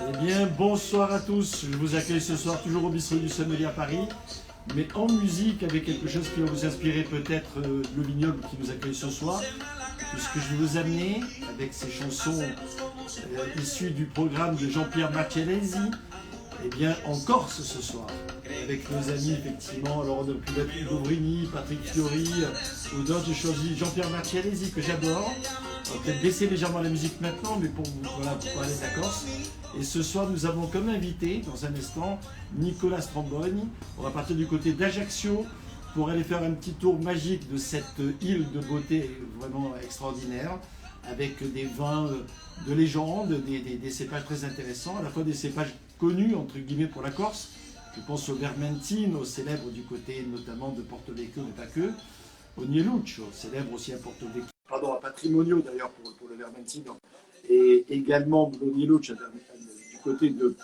Eh bien, bonsoir à tous. Je vous accueille ce soir toujours au bistrot du Sommelier à Paris, mais en musique avec quelque chose qui va vous inspirer peut-être le vignoble qui nous accueille ce soir, puisque je vais vous amener avec ces chansons issues du programme de Jean-Pierre Marcellesi, eh bien, en Corse ce soir, avec nos amis effectivement. Alors on a pu mettre Hugo Brini, Patrick Fiori ou d'autres. J'ai choisi Jean-Pierre Marcellesi que j'adore. On va peut-être baisser légèrement la musique maintenant, mais pour parler de la Corse. Et ce soir, nous avons comme invité, dans un instant, Nicolas Stromboni. On va partir du côté d'Ajaccio pour aller faire un petit tour magique de cette île de beauté vraiment extraordinaire, avec des vins de légende, des cépages très intéressants, à la fois des cépages connus, entre guillemets, pour la Corse. Je pense au Vermentino, célèbre du côté notamment de Porto Vecchio, mais pas que. Au Nieluccio, célèbre aussi à Porto Vecchio. Pardon, à Patrimonio d'ailleurs pour le Vermentino. Et également le Nieluccio du côté de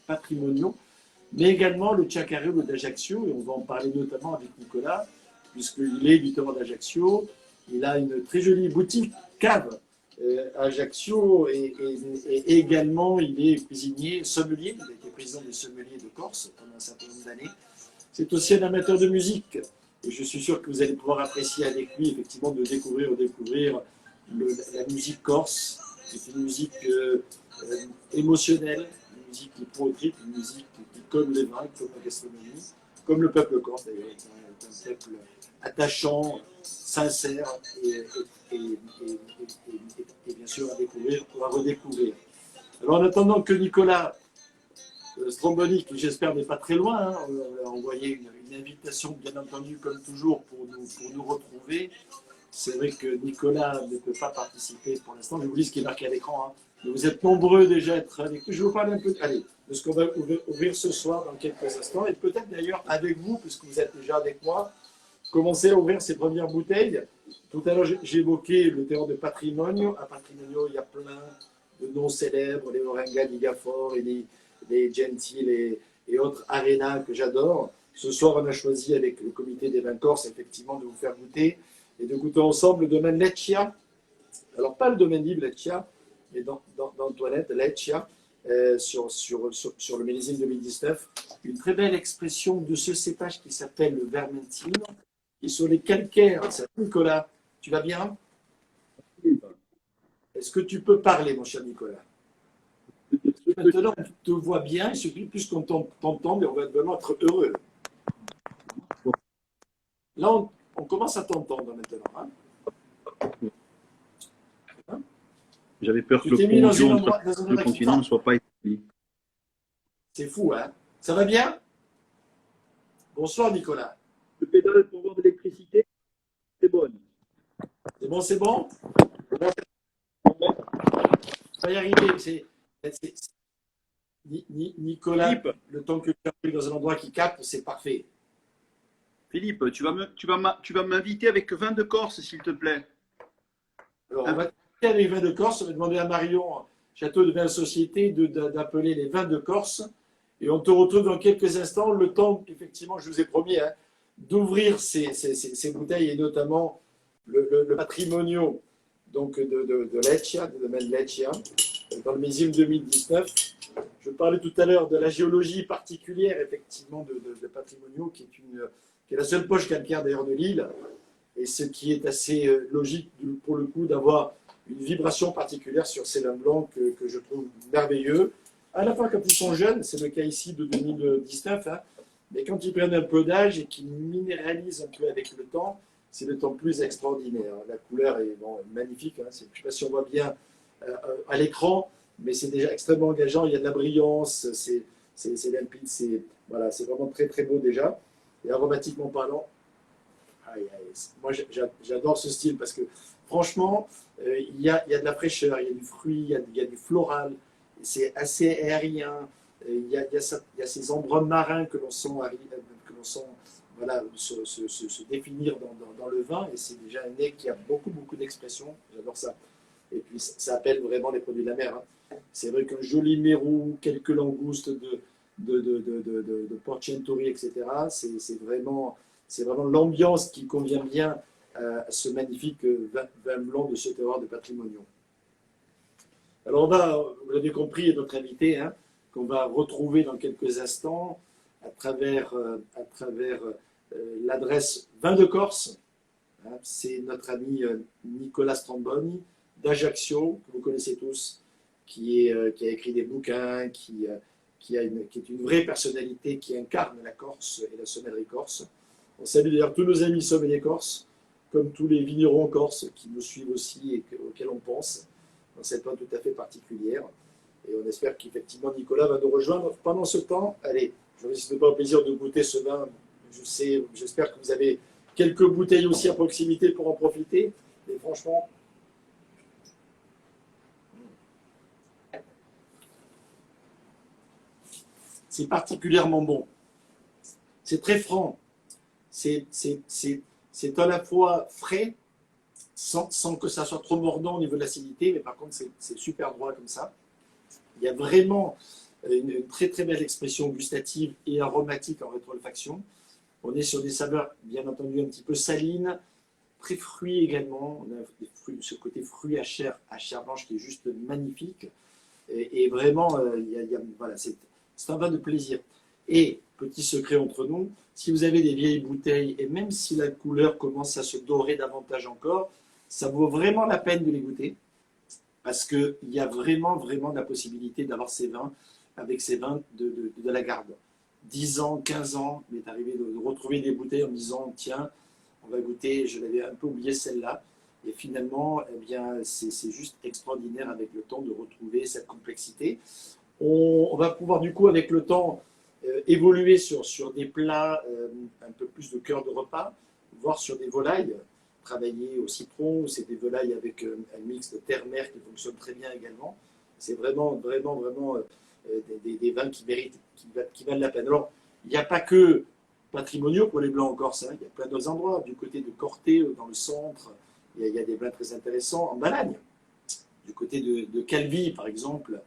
Patrimonio. Mais également le Ciacarello d'Ajaccio, et on va en parler notamment avec Nicolas, puisqu'il est lutteur d'Ajaccio. Il a une très jolie boutique, cave, à Ajaccio, et également il est cuisinier, sommelier. Il a été président des sommeliers de Corse pendant un certain nombre d'années. C'est aussi un amateur de musique, et je suis sûr que vous allez pouvoir apprécier avec lui, effectivement, de découvrir la musique corse. C'est une musique émotionnelle, une musique qui est poétique, une musique qui, comme les vins, comme la gastronomie, comme le peuple corse d'ailleurs, est un peuple attachant, sincère et bien sûr à découvrir ou à redécouvrir. Alors en attendant que Nicolas Stromboni, qui j'espère n'est pas très loin, hein, on a envoyé une invitation bien entendu comme toujours pour nous retrouver. C'est vrai que Nicolas ne peut pas participer pour l'instant. Je vous lis ce qui est marqué à l'écran. Hein. Mais vous êtes nombreux déjà à être avec nous. Je vais vous parler un peu de ce qu'on va ouvrir ce soir dans quelques instants. Et peut-être d'ailleurs avec vous, puisque vous êtes déjà avec moi, commencer à ouvrir ces premières bouteilles. Tout à l'heure, j'ai évoqué le terroir de Patrimonio. À Patrimonio, il y a plein de noms célèbres, les Orenga, Ligafort, et les Gentile et autres Arena que j'adore. Ce soir, on a choisi avec le comité des vins corses, effectivement, de vous faire goûter et de goûter ensemble le domaine Leccia. Alors, pas le domaine libre Leccia, mais dans Antoinette, Leccia, sur le millésime 2019. Une très belle expression de ce cépage qui s'appelle le Vermentino, qui sur les calcaires. Nicolas, tu vas bien? Est-ce que tu peux parler, mon cher Nicolas? Maintenant, on te voit bien, il suffit plus qu'on t'entend, mais on va vraiment être heureux. Là, on commence à t'entendre maintenant. Hein? J'avais peur que le ponton entre le continent ne soit pas établi. C'est fou, hein? Ça va bien? Bonsoir, Nicolas. Le pédale pour avoir de l'électricité, c'est bonne. C'est bon, c'est bon? Ça va y arriver. Nicolas, Philippe, le temps que tu arrives dans un endroit qui capte, c'est parfait. Philippe, tu vas m'inviter avec vin de Corse, s'il te plaît. Alors, on va t'inviter avec vin de Corse. On va demander à Marion, Château de Vin Société, d'appeler les vins de Corse. Et on te retrouve dans quelques instants. Le temps, effectivement, je vous ai promis, hein, d'ouvrir ces bouteilles, et notamment le Patrimonio donc de Leccia, du domaine Leccia, dans le millésime 2019. Je parlais tout à l'heure de la géologie particulière, effectivement, de Patrimonio, qui est la seule poche calcaire d'ailleurs de l'île, et ce qui est assez logique pour le coup d'avoir une vibration particulière sur ces vins blancs que je trouve merveilleux. À la fois quand ils sont jeunes, c'est le cas ici de 2019, hein, mais quand ils prennent un peu d'âge et qu'ils minéralisent un peu avec le temps, c'est le temps plus extraordinaire. La couleur est magnifique, hein, je ne sais pas si on voit bien à l'écran, mais c'est déjà extrêmement engageant, il y a de la brillance, c'est limpide, c'est vraiment très très beau déjà. Et aromatiquement parlant, moi j'adore ce style parce que franchement, il y a de la fraîcheur, il y a du fruit, il y a du floral, c'est assez aérien, il y a ces embruns marins que l'on sent, se définir dans le vin, et c'est déjà un nez qui a beaucoup d'expression, j'adore ça. Et puis ça appelle vraiment les produits de la mer. Hein. C'est vrai qu'un joli mérou, quelques langoustes de Porcenturi, etc., c'est vraiment l'ambiance qui convient bien à ce magnifique vin blanc de ce terroir de Patrimonio. Alors, vous l'avez compris, notre invité, hein, qu'on va retrouver dans quelques instants à travers l'adresse Vin de Corse. Hein, c'est notre ami Nicolas Stramboni d'Ajaccio, que vous connaissez tous, qui a écrit des bouquins, qui est une vraie personnalité qui incarne la Corse et la sommellerie corse. On salue d'ailleurs tous nos amis sommeliers corses, comme tous les vignerons corses qui nous suivent aussi et auxquels on pense dans cette période tout à fait particulière. Et on espère qu'effectivement Nicolas va nous rejoindre pendant ce temps. Allez, je ne résiste pas au plaisir de goûter ce vin. J'espère que vous avez quelques bouteilles aussi à proximité pour en profiter. Et franchement, c'est particulièrement bon. C'est très franc. C'est à la fois frais, sans que ça soit trop mordant au niveau de l'acidité, mais par contre, c'est super droit comme ça. Il y a vraiment une très très belle expression gustative et aromatique en rétro-olfaction. On est sur des saveurs, bien entendu, un petit peu salines, très fruits également. On a ce côté fruit à chair blanche qui est juste magnifique. Et vraiment, voilà, c'est un vin de plaisir. Et, petit secret entre nous, si vous avez des vieilles bouteilles, et même si la couleur commence à se dorer davantage encore, ça vaut vraiment la peine de les goûter, parce qu'il y a vraiment, vraiment la possibilité d'avoir ces vins avec ces vins de la garde. 10 ans, 15 ans, il m'est arrivé de retrouver des bouteilles en me disant, tiens, on va goûter, je l'avais un peu oublié celle-là, et finalement, eh bien, c'est juste extraordinaire avec le temps de retrouver cette complexité. On va pouvoir du coup, avec le temps, évoluer sur des plats un peu plus de cœur de repas, voire sur des volailles, travailler au citron, c'est des volailles avec un mix de terre-mer qui fonctionne très bien également. C'est vraiment, vraiment, vraiment des vins qui méritent, qui valent la peine. Alors, il n'y a pas que patrimoniaux pour les blancs en Corse, hein. Il y a plein d'autres endroits. Du côté de Corté, dans le centre, il y a des vins très intéressants. En Balagne, du côté de Calvi, par exemple,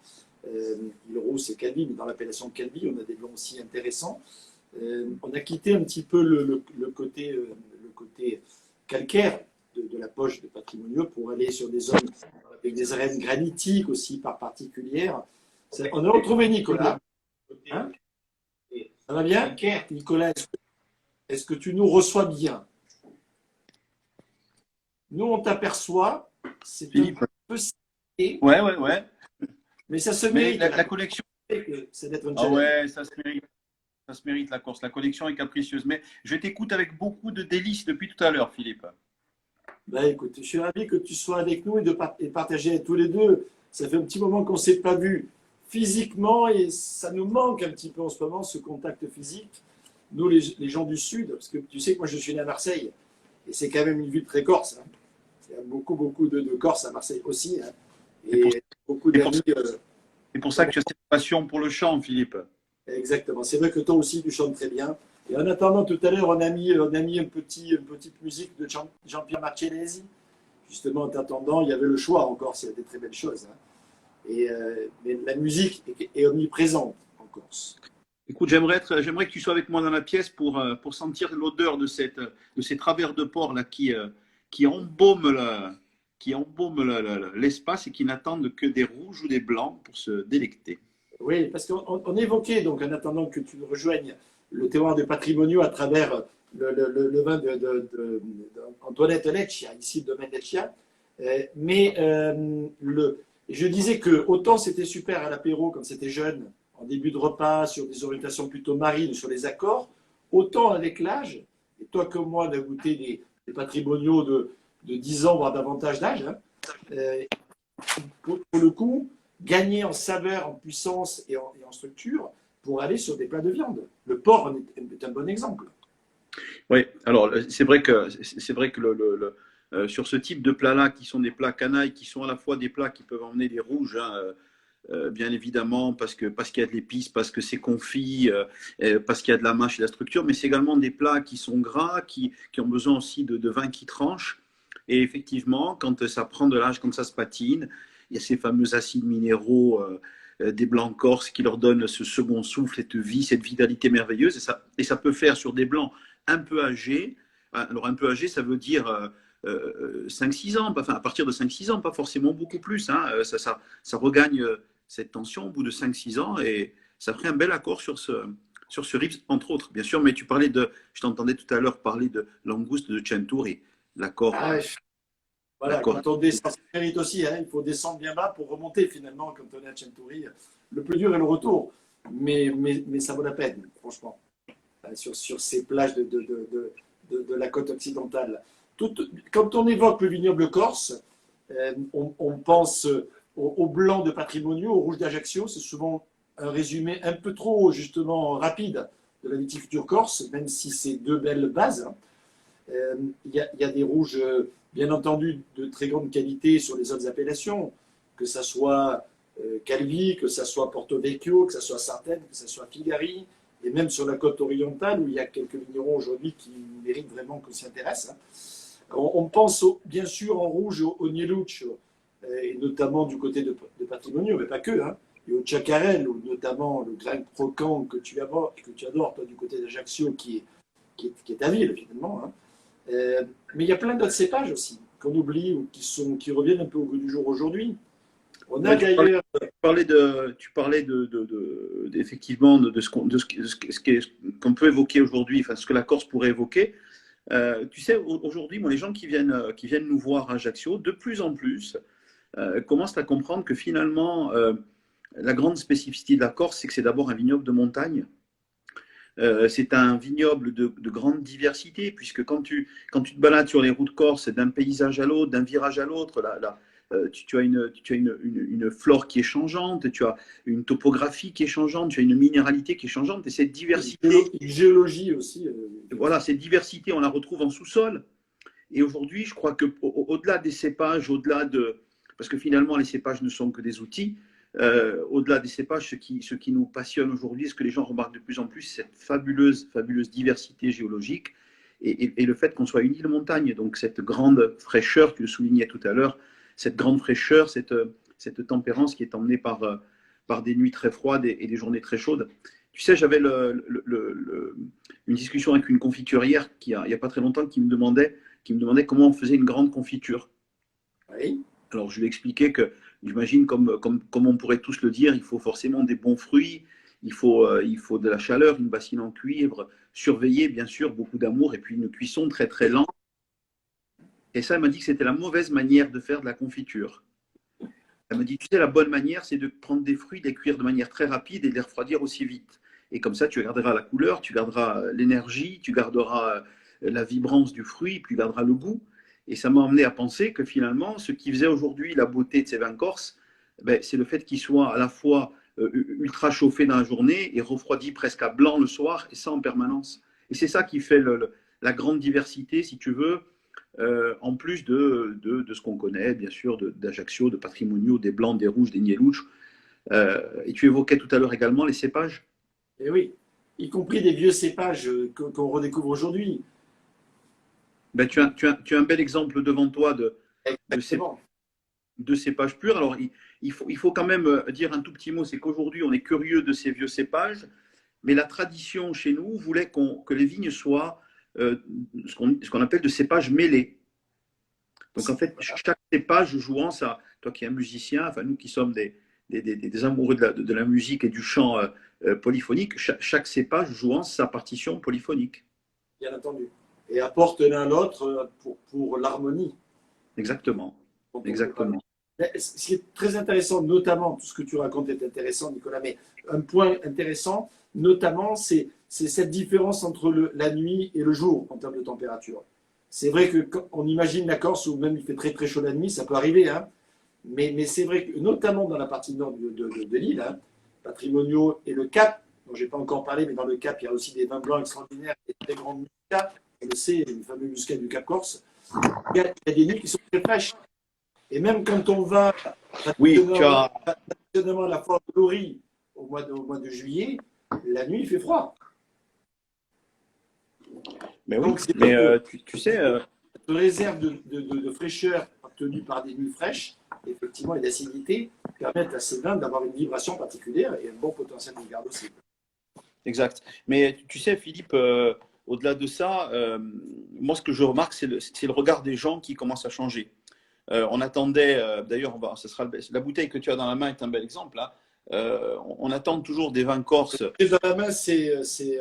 Île Rousse et Calvi, mais dans l'appellation Calvi, on a des blancs aussi intéressants. On a quitté un petit peu le côté calcaire de la poche de patrimoniaux pour aller sur des zones avec des arènes granitiques aussi par particulières. On a retrouvé Nicolas. Hein, ça va bien, Nicolas? Est-ce que tu nous reçois bien? Nous, on t'aperçoit. C'est Philippe. un peu serré, Ouais. mais ça se Mais mérite. la connexion. C'est d'être un Ah challenge. ouais, ça se mérite. Ça se mérite la Corse. La connexion est capricieuse. Mais je t'écoute avec beaucoup de délices depuis tout à l'heure, Philippe. Ben, écoute, je suis ravi que tu sois avec nous et de partager tous les deux. Ça fait un petit moment qu'on ne s'est pas vu physiquement et ça nous manque un petit peu en ce moment, ce contact physique. Nous, les gens du Sud, parce que tu sais que moi je suis né à Marseille et c'est quand même une ville très corse. Hein. Il y a beaucoup, beaucoup de Corses à Marseille aussi. Hein. Et beaucoup d'amis. C'est pour ça que tu as cette passion pour le chant, Philippe. Exactement. C'est vrai que toi aussi, tu chantes très bien. Et en attendant, tout à l'heure, on a mis une petite musique de Jean-Pierre Marchesini. Justement, en t'attendant, il y avait le choix encore, c'est des très belles choses. Hein. Mais la musique est omniprésente en Corse. Écoute, j'aimerais que tu sois avec moi dans la pièce pour sentir l'odeur de ces travers de porc là qui embaument l'espace et qui n'attendent que des rouges ou des blancs pour se délecter. Oui, parce qu'on évoquait, donc en attendant que tu nous rejoignes, le terroir de Patrimoniaux à travers le vin d'Antoinette Leccia, ici le domaine Leccia. Je disais que autant c'était super à l'apéro quand c'était jeune, en début de repas, sur des orientations plutôt marines, sur les accords, autant avec l'âge, et toi comme moi, on a goûté des patrimoniaux de 10 ans, voire davantage d'âge, hein, pour le coup, gagner en saveur, en puissance et en structure pour aller sur des plats de viande. Le porc est un bon exemple. Oui, alors c'est vrai que sur ce type de plats-là, qui sont des plats canailles, qui sont à la fois des plats qui peuvent emmener des rouges, hein, bien évidemment, parce qu'il y a de l'épice, parce que c'est confit, parce qu'il y a de la mâche et de la structure, mais c'est également des plats qui sont gras, qui ont besoin aussi de vin qui tranche. Et effectivement, quand ça prend de l'âge, quand ça se patine, il y a ces fameux acides minéraux des blancs corses qui leur donnent ce second souffle, cette vie, cette vitalité merveilleuse. Et ça peut faire sur des blancs un peu âgés. Alors un peu âgés, ça veut dire 5-6 ans, enfin à partir de 5-6 ans, pas forcément beaucoup plus. Hein, ça regagne cette tension au bout de 5-6 ans et ça ferait un bel accord sur ce riff, entre autres, bien sûr. Mais tu parlais je t'entendais tout à l'heure parler de l'angouste de Centuri, l'accord. Ah, voilà, quand on descend, ça mérite aussi, hein, il faut descendre bien bas pour remonter finalement quand on est à Centuri. Le plus dur est le retour, mais ça vaut la peine, franchement, sur ces plages de la côte occidentale. Quand on évoque le vignoble corse, on pense au blanc de Patrimonio, au rouge d'Ajaccio. C'est souvent un résumé un peu trop justement rapide de la viticulture corse, même si c'est deux belles bases. Il y a des rouges, bien entendu, de très grande qualité sur les autres appellations, que ce soit Calvi, que ce soit Porto Vecchio, que ce soit Sartène, que ce soit Figari, et même sur la côte orientale, où il y a quelques vignerons aujourd'hui qui méritent vraiment qu'on s'y intéresse. On pense bien sûr en rouge au Nieluccio, et notamment du côté de Patrimonio, mais pas que, hein, et au Chacarel, ou notamment le grain croquant que tu adores toi, du côté d'Ajaccio, qui est ta ville finalement. Hein. Mais il y a plein d'autres cépages aussi qu'on oublie ou qui reviennent un peu au goût du jour aujourd'hui. On a d'ailleurs. Tu parlais effectivement de ce qu'on peut évoquer aujourd'hui, enfin ce que la Corse pourrait évoquer. Tu sais, aujourd'hui, les gens qui viennent nous voir à Ajaccio, de plus en plus, commencent à comprendre que finalement, la grande spécificité de la Corse, c'est que c'est d'abord un vignoble de montagne. C'est un vignoble de grande diversité, puisque quand tu te balades sur les routes corses, d'un paysage à l'autre, d'un virage à l'autre, tu as une flore qui est changeante, tu as une topographie qui est changeante, tu as une minéralité qui est changeante, et cette diversité… Une géologie aussi. Voilà, cette diversité, on la retrouve en sous-sol. Et aujourd'hui, je crois qu'au-delà des cépages, parce que finalement, les cépages ne sont que des outils, au-delà des cépages, ce qui nous passionne aujourd'hui, ce que les gens remarquent de plus en plus, c'est cette fabuleuse diversité géologique et le fait qu'on soit une île montagne. Donc cette grande fraîcheur, tu le soulignais tout à l'heure, cette grande fraîcheur, cette tempérance qui est emmenée par des nuits très froides et des journées très chaudes. Tu sais, j'avais une discussion avec une confiturière il n'y a pas très longtemps qui me demandait comment on faisait une grande confiture. Oui. Alors, je lui ai expliqué que, j'imagine, comme on pourrait tous le dire, il faut forcément des bons fruits, il faut de la chaleur, une bassine en cuivre, surveiller, bien sûr, beaucoup d'amour, et puis une cuisson très, très lente. Et ça, elle m'a dit que c'était la mauvaise manière de faire de la confiture. Elle m'a dit, tu sais, la bonne manière, c'est de prendre des fruits, de les cuire de manière très rapide et de les refroidir aussi vite. Et comme ça, tu garderas la couleur, tu garderas l'énergie, tu garderas la vibrance du fruit, puis tu garderas le goût. Et ça m'a emmené à penser que finalement, ce qui faisait aujourd'hui la beauté de ces vins corses, c'est le fait qu'ils soient à la fois ultra chauffés dans la journée et refroidis presque à blanc le soir, et ça en permanence. Et c'est ça qui fait la grande diversité, si tu veux, en plus de ce qu'on connaît, bien sûr, d'Ajaccio, de Patrimonio, des blancs, des rouges, des nielouches. Et tu évoquais tout à l'heure également les cépages. Et oui, y compris des vieux cépages qu'on redécouvre aujourd'hui. Tu as un bel exemple devant toi de cépages purs. Alors, il faut quand même dire un tout petit mot, c'est qu'aujourd'hui, on est curieux de ces vieux cépages, mais la tradition chez nous voulait que les vignes soient ce qu'on appelle de cépages mêlés. Donc, en fait, chaque cépage jouant ça, toi qui es un musicien, enfin, nous qui sommes des amoureux de la musique et du chant polyphonique, chaque cépage jouant sa partition polyphonique. Bien entendu. Et apporte l'un l'autre pour l'harmonie. Exactement. Exactement. Ce qui est très intéressant, notamment, tout ce que tu racontes est intéressant, Nicolas, mais un point intéressant, notamment, c'est cette différence entre la nuit et le jour en termes de température. C'est vrai qu'on imagine la Corse où même il fait très très chaud la nuit, ça peut arriver, hein, mais c'est vrai que notamment dans la partie nord de l'île, hein, Patrimonio et le Cap, dont je n'ai pas encore parlé, mais dans le Cap, il y a aussi des vins blancs extraordinaires et des très grandes muscats. On le sait, les fameux muscats du Cap Corse. Il y a des nuits qui sont très fraîches. Et même quand on va traditionnellement à la forêt de Lori au mois de juillet, la nuit, il fait froid. Mais donc, tu sais… Cette réserve de fraîcheur obtenue par des nuits fraîches, effectivement, et d'acidité, permettent à ces vins d'avoir une vibration particulière et un bon potentiel de garde aussi. Exact. Mais tu sais, Philippe, au-delà de ça, moi, ce que je remarque, c'est le regard des gens qui commence à changer. On attendait, d'ailleurs, la bouteille que tu as dans la main est un bel exemple. Là. On attend toujours des vins corses. Dans la main, c'est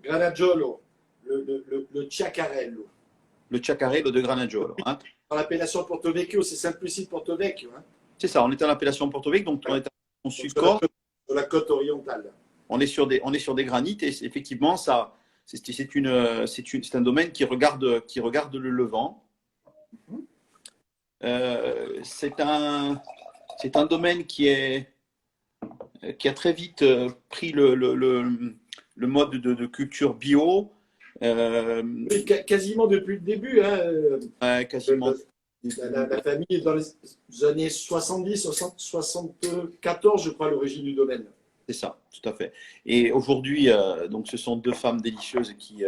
Granagiolo, le Ciaccarello. Le Ciaccarello de Granagiolo. Hein. Dans l'appellation Porto Vecchio, c'est Simplicite Porto Vecchio. Hein. C'est ça, on est en appellation Porto Vecchio, donc on est en sur la côte orientale. On est sur des granites et effectivement, c'est un domaine qui regarde le Levant. C'est un domaine qui a très vite pris le mode de culture bio. Quasiment depuis le début. Hein, quasiment. La famille est dans les années 70, 74, je crois, l'origine du domaine. C'est ça, tout à fait. Et aujourd'hui, donc, ce sont deux femmes délicieuses qui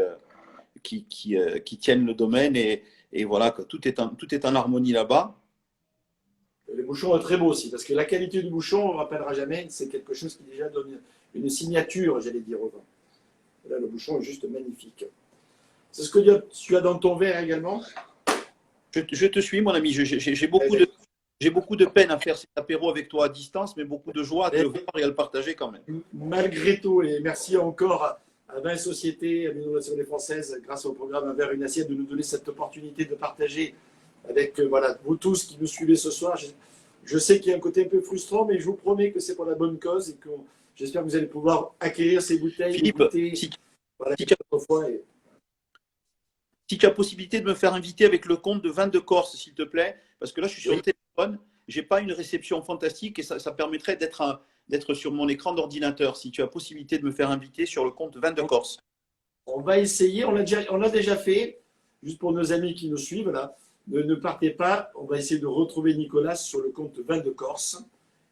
tiennent le domaine et voilà, tout est en harmonie là-bas. Le bouchon est très beau aussi, parce que la qualité du bouchon, on ne rappellera jamais, c'est quelque chose qui déjà donne une signature, j'allais dire, au vin. Là, le bouchon est juste magnifique. C'est ce que tu as dans ton verre également. Je te suis, mon ami. J'ai beaucoup de peine à faire cet apéro avec toi à distance, mais beaucoup de joie à te le voir et à le partager quand même. Malgré tout, et merci encore à Vins Société, à l'Innovation des Françaises, grâce au programme Un verre, une assiette, de nous donner cette opportunité de partager avec vous tous qui nous suivez ce soir. Je sais qu'il y a un côté un peu frustrant, mais je vous promets que c'est pour la bonne cause et que j'espère que vous allez pouvoir acquérir ces bouteilles. Philippe, goûter, si tu as possibilité de me faire inviter avec le compte de Vins de Corse, s'il te plaît, parce que là, je suis sur le téléphone, je n'ai pas une réception fantastique et ça permettrait d'être sur mon écran d'ordinateur. Si tu as possibilité de me faire inviter sur le compte Vins de Corse. On va essayer, on l'a déjà fait, juste pour nos amis qui nous suivent là. Ne partez pas, on va essayer de retrouver Nicolas sur le compte Vins de Corse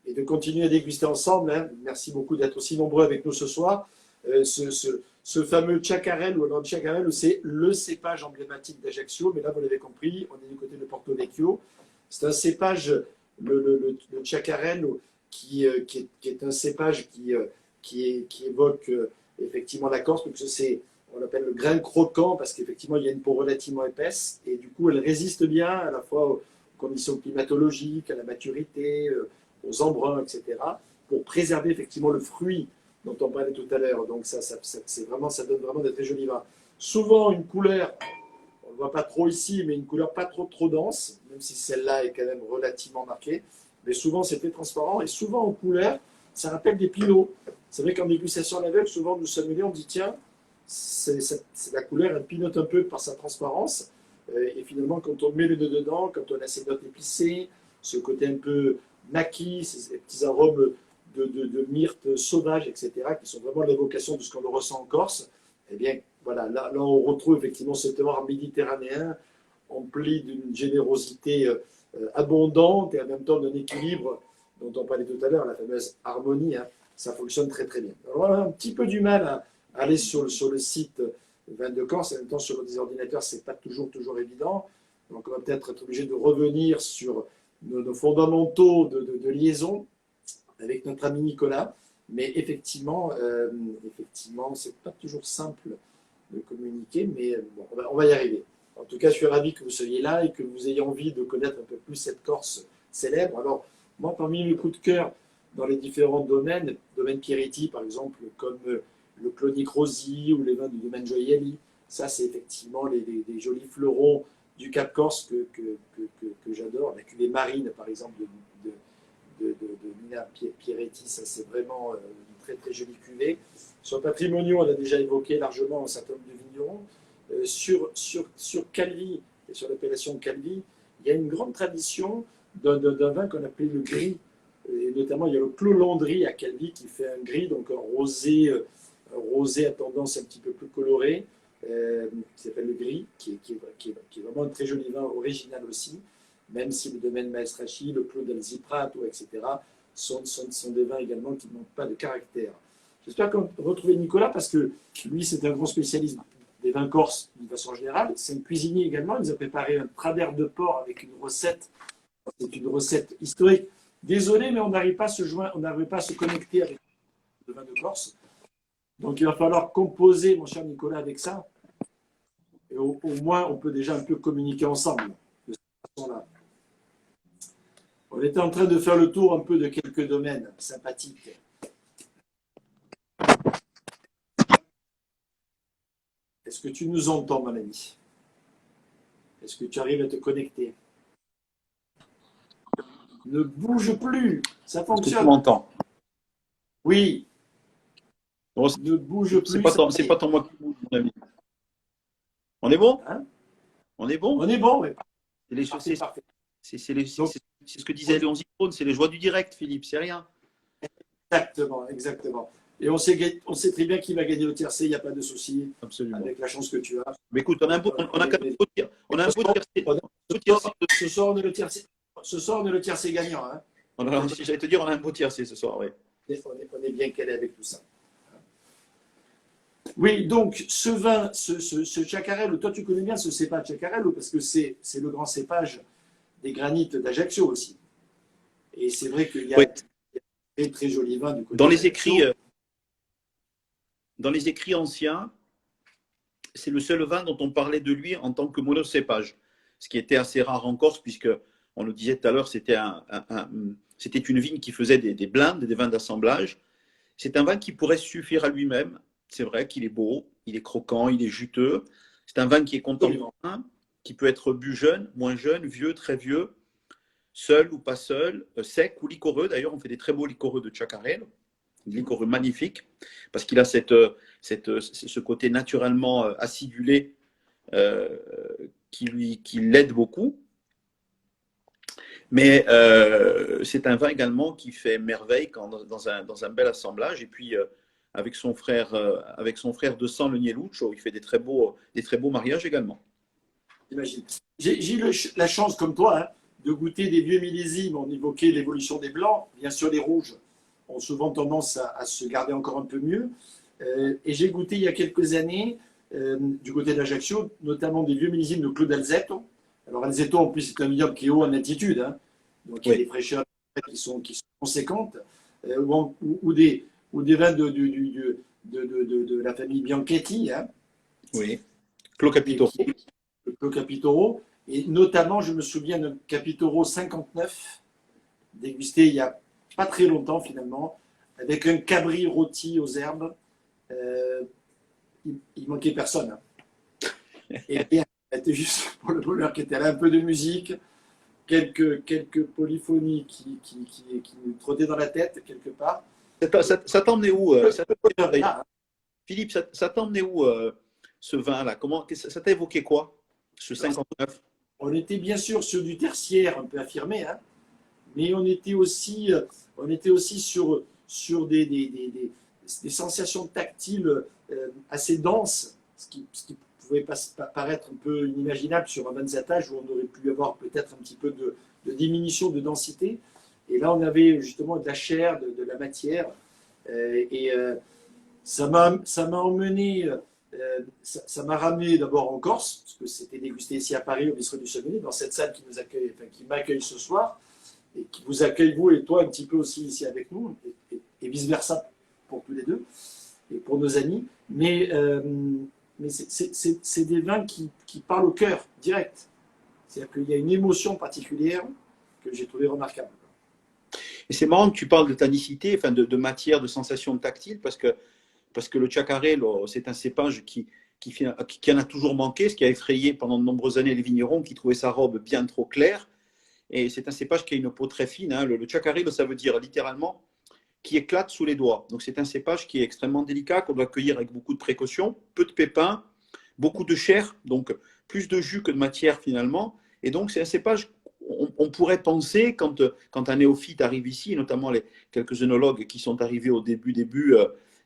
et de continuer à déguster ensemble. Hein. Merci beaucoup d'être aussi nombreux avec nous ce soir. Ce fameux Ciaccarello, alors Ciaccarello, c'est le cépage emblématique d'Ajaccio, mais là, vous l'avez compris, on est du côté de Porto Vecchio. C'est un cépage, le Ciaccarello, qui est un cépage qui évoque effectivement la Corse, donc on l'appelle le grain croquant parce qu'effectivement, il y a une peau relativement épaisse et du coup, elle résiste bien à la fois aux conditions climatologiques, à la maturité, aux embruns, etc., pour préserver effectivement le fruit dont on parlait tout à l'heure. Donc, ça donne vraiment de très jolis vins. Souvent, une couleur, on ne le voit pas trop ici, mais une couleur pas trop dense, même si celle-là est quand même relativement marquée. Mais souvent, c'est très transparent et souvent en couleur, ça rappelle des pinots. C'est vrai qu'en dégustation à l'aveugle, souvent, nous sommes on dit tiens, la couleur, elle pinote un peu par sa transparence. Et finalement, quand on met le nez dedans, quand on a ces notes épicées, ce côté un peu maquis, ces petits arômes de myrte sauvage, etc., qui sont vraiment l'évocation de ce qu'on ressent en Corse, eh bien, voilà, là on retrouve effectivement ce terroir méditerranéen empli d'une générosité abondante et en même temps d'un équilibre dont on parlait tout à l'heure, la fameuse harmonie. Hein, ça fonctionne très très bien. Alors, on a un petit peu du mal à aller sur le site Vins de Corse, en même temps sur des ordinateurs, c'est pas toujours évident. Donc on va peut-être être obligé de revenir sur nos fondamentaux de liaison avec notre ami Nicolas. Mais effectivement, c'est pas toujours simple de communiquer, mais bon, on va y arriver. En tout cas, je suis ravi que vous soyez là et que vous ayez envie de connaître un peu plus cette Corse célèbre. Alors, moi, parmi mes coups de cœur dans les différents domaine Pieretti, par exemple, comme le Clonic Rossi ou les vins du domaine Gioielli, ça, c'est effectivement les jolis fleurons du Cap Corse que j'adore. La cuvée marine, par exemple, de Nina Pieretti, ça, c'est vraiment une très, très jolie cuvée. Sur le patrimoine, on a déjà évoqué largement un certain nombre de vignerons. Sur Calvi, et sur l'appellation Calvi, il y a une grande tradition d'un vin qu'on appelait le gris. Et notamment, il y a le Clos Landry à Calvi qui fait un gris, donc un rosé à tendance un petit peu plus colorée, qui s'appelle le gris, qui est vraiment un très joli vin original aussi, même si le domaine Maestrachi, le Clos del Ziprato, etc., sont des vins également qui ne manquent pas de caractère. J'espère qu'on va retrouver Nicolas, parce que lui, c'est un grand spécialiste des vins corses d'une façon générale. C'est un cuisinier également. Il nous a préparé un travers de porc avec une recette. C'est une recette historique. Désolé, mais on n'arrive pas à se connecter avec le vin de Corse. Donc, il va falloir composer, mon cher Nicolas, avec ça. Et au moins, on peut déjà un peu communiquer ensemble de cette façon-là. On était en train de faire le tour un peu de quelques domaines sympathiques. Est-ce que tu nous entends, mon ami? Est-ce que tu arrives à te connecter? Ne bouge plus, ça Est-ce que tu fonctionne. m'entends? Oui, Non, ne bouge plus. c'est pas ton moi qui bouge, mon ami. On est bon? Hein? On est bon? On est bon, oui. C'est Parfait. c'est ce que disait Léon Zitrone, c'est les joies du direct, Philippe, c'est rien. Exactement, exactement. Et on sait très bien qui va gagner le tiercé, il n'y a pas de souci, Absolument. avec la chance que tu as. Mais écoute, on a quand même un beau tiercé. On a un beau tiercé. Ce soir, on est le tiercé. Ce soir, on est le tiercé gagnant. Hein. J'allais te dire, on a un beau tiercé ce soir, oui. On est bien calé avec tout ça. Oui, donc ce vin, ce Chacarello, toi tu connais bien ce cépage Chacarello parce que c'est le grand cépage des granites d'Ajaccio aussi. Et c'est vrai qu'il y a très, très joli vin du côté dans les écrits anciens, c'est le seul vin dont on parlait de lui en tant que monocépage, ce qui était assez rare en Corse puisque, on le disait tout à l'heure, c'était une vigne qui faisait des blindes, des vins d'assemblage. C'est un vin qui pourrait suffire à lui-même. C'est vrai qu'il est beau, il est croquant, il est juteux. C'est un vin qui est contemporain, qui peut être bu jeune, moins jeune, vieux, très vieux, seul ou pas seul, sec ou liquoreux. D'ailleurs, on fait des très beaux liquoreux de Chacarello, des liquoreux magnifiques, parce qu'il a ce côté naturellement acidulé qui l'aide beaucoup. Mais c'est un vin également qui fait merveille dans un bel assemblage. Et puis, avec son frère de sang, le Nieluccio, il fait des très beaux mariages également. J'imagine. J'ai eu la chance, comme toi, hein, de goûter des vieux millésimes. On évoquait l'évolution des blancs. Bien sûr, les rouges ont souvent tendance à se garder encore un peu mieux. Et j'ai goûté il y a quelques années, du côté d'Ajaccio, notamment des vieux millésimes de Claude Alzetto. Alors, Alzetto, en plus, c'est un vignoble qui est haut en altitude. Hein, donc, il y a des fraîcheurs qui sont conséquentes. Ou des vins de la famille Bianchetti. Hein. Oui. Clos Capitoro. Le Clos Capitoro. Et notamment, je me souviens d'un Capitoro 59, dégusté il n'y a pas très longtemps finalement, avec un cabri rôti aux herbes. Il manquait personne. Hein. Et bien, c'était juste pour le bonheur qui était là, un peu de musique, quelques polyphonies qui nous trottaient dans la tête quelque part. Ça t'emmenait où Philippe, ça t'emmenait où ce vin-là? Ça t'a évoqué quoi, ce 59? On était bien sûr sur du tertiaire un peu affirmé, hein, mais on était aussi sur des sensations tactiles assez denses, ce qui pouvait paraître un peu inimaginable sur un 27 âges où on aurait pu avoir peut-être un petit peu de diminution de densité. Et là, on avait justement de la chair, de la matière. Ça m'a emmené, ça m'a ramené d'abord en Corse, parce que c'était dégusté ici à Paris, au bistrot du Sommelier, dans cette salle qui m'accueille ce soir, et qui vous accueille, vous et toi, un petit peu aussi ici avec nous, et vice-versa pour tous les deux, et pour nos amis. Mais c'est des vins qui parlent au cœur, direct. C'est-à-dire qu'il y a une émotion particulière que j'ai trouvée remarquable. Et c'est marrant que tu parles de tannicité, enfin de matière, de sensation tactile, parce que le Chacarello, c'est un cépage qui en a toujours manqué, ce qui a effrayé pendant de nombreuses années les vignerons qui trouvaient sa robe bien trop claire. Et c'est un cépage qui a une peau très fine. Hein. Le Chacarello, ça veut dire littéralement qui éclate sous les doigts. Donc c'est un cépage qui est extrêmement délicat, qu'on doit cueillir avec beaucoup de précaution, peu de pépins, beaucoup de chair, donc plus de jus que de matière finalement. Et donc c'est un cépage, on pourrait penser, quand un néophyte arrive ici, notamment quelques œnologues qui sont arrivés au début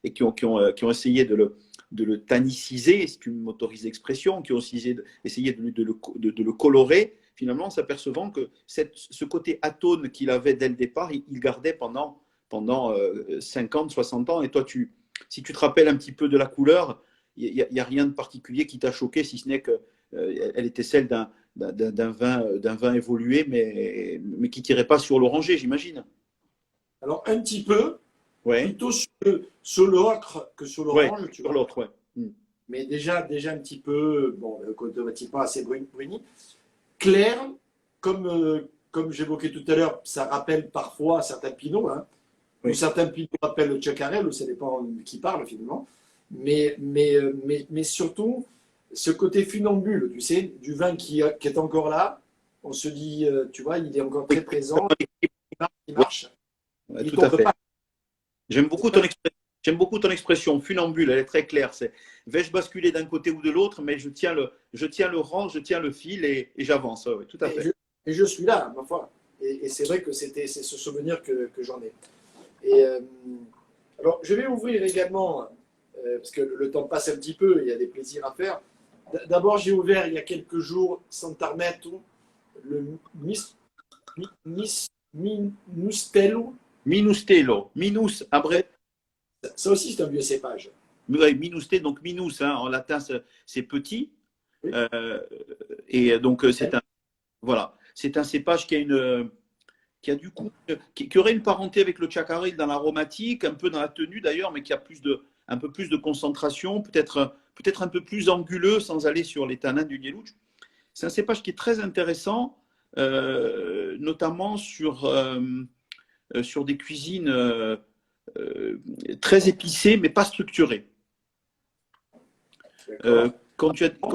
et qui ont essayé de le tanniciser, c'est une motorisée expression, qui ont essayé de le colorer, finalement, s'apercevant que ce côté atone qu'il avait dès le départ, il gardait pendant 50, 60 ans. Et toi, si tu te rappelles un petit peu de la couleur, il n'y a rien de particulier qui t'a choqué, si ce n'est qu'elle était celle d'un vin évolué, mais qui ne tirait pas sur l'oranger, j'imagine. Alors, un petit peu, ouais. Plutôt sur l'ocre que sur l'orange. Ouais, sur l'autre, ouais. mais déjà un petit peu, bon, automatiquement assez bruni. Clair, comme j'évoquais tout à l'heure, ça rappelle parfois certains pinots, hein, ou Oui. certains pinots rappellent le chacarel, ou ça dépend qui parle finalement. Mais surtout, ce côté funambule, tu sais, du vin qui est encore là, on se dit, tu vois, il est encore Oui. très présent, il Oui, marche, ouais, il tout à tombe fait. pas. J'aime beaucoup ton expression. J'aime beaucoup ton expression, funambule, elle est très claire. C'est vais-je basculer d'un côté ou de l'autre, mais je tiens le rang, je tiens le fil et j'avance. Oui, tout à Et fait. je suis là, ma foi. Et c'est vrai que c'est ce souvenir que j'en ai. Et alors, je vais ouvrir également, parce que le temps passe un petit peu, il y a des plaisirs à faire. D'abord, j'ai ouvert il y a quelques jours Santarmetto, le Minustello. Minustelo, minus, abré, Ça aussi, c'est un vieux cépage. ouais, minuste, donc minus, hein, en latin, c'est petit. Oui. Euh, et donc, voilà, c'est un cépage qui a du coup, qui aurait une parenté avec le chacaril dans l'aromatique, un peu dans la tenue d'ailleurs, mais qui a un peu plus de concentration, peut-être un peu plus anguleux sans aller sur les tanins du Nielouch. C'est un cépage qui est très intéressant, notamment sur des cuisines très épicées, mais pas structurées. D'accord.